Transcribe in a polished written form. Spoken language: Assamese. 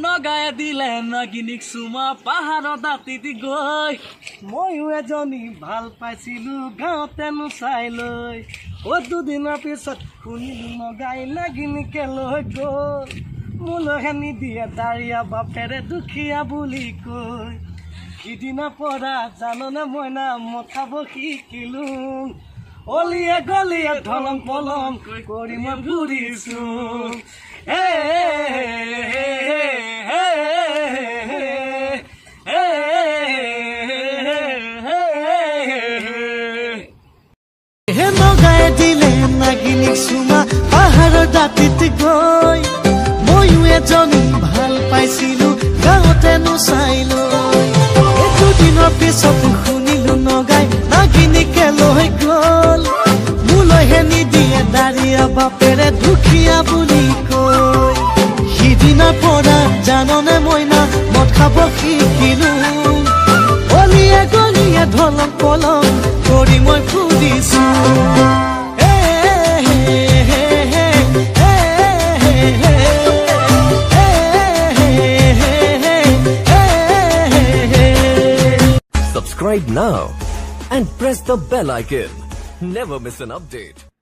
নগাই দিলে নাগিনীক চুমা পাহাৰৰ দাঁতিত গৈ ময়ো এজনী ভাল পাইছিলো গাঁৱতেনো চাই লৈ দুদিনৰ পিছত শুনিলো নগাই নাগিনীকে লৈ গ'ল মোলৈ হেনি দিয়ে দাৰিয়া বাপেৰে দুখীয়া বুলি কৈ সিদিনা পৰা জাননে মইনা মথাব শিকিলো অলিয়ে গলিয়ে ধলং পলং কৰি মই ফুৰিছো নগাই দিলে নাগিনীক চুমা পাহাৰৰ দাঁতিত গৈ ময়ো এজনী ভাল পাইছিলো গাঁৱতেনো চাই লৈ দুদিনৰ পিছত শুনিলো নগাই নাগিনীকে লৈ গ'ল মোলৈ হেনি দিয়ে দাৰিয়া বাপেৰে দুখীয়া বুলি কৈ সিদিনাৰ পৰা জাননে মইনা মদ খাব শিকিলো অলিয়ে গলিয়ে ধলং পলং কৰি মই ফুৰিছো Subscribe now and press the bell icon. Never miss an update.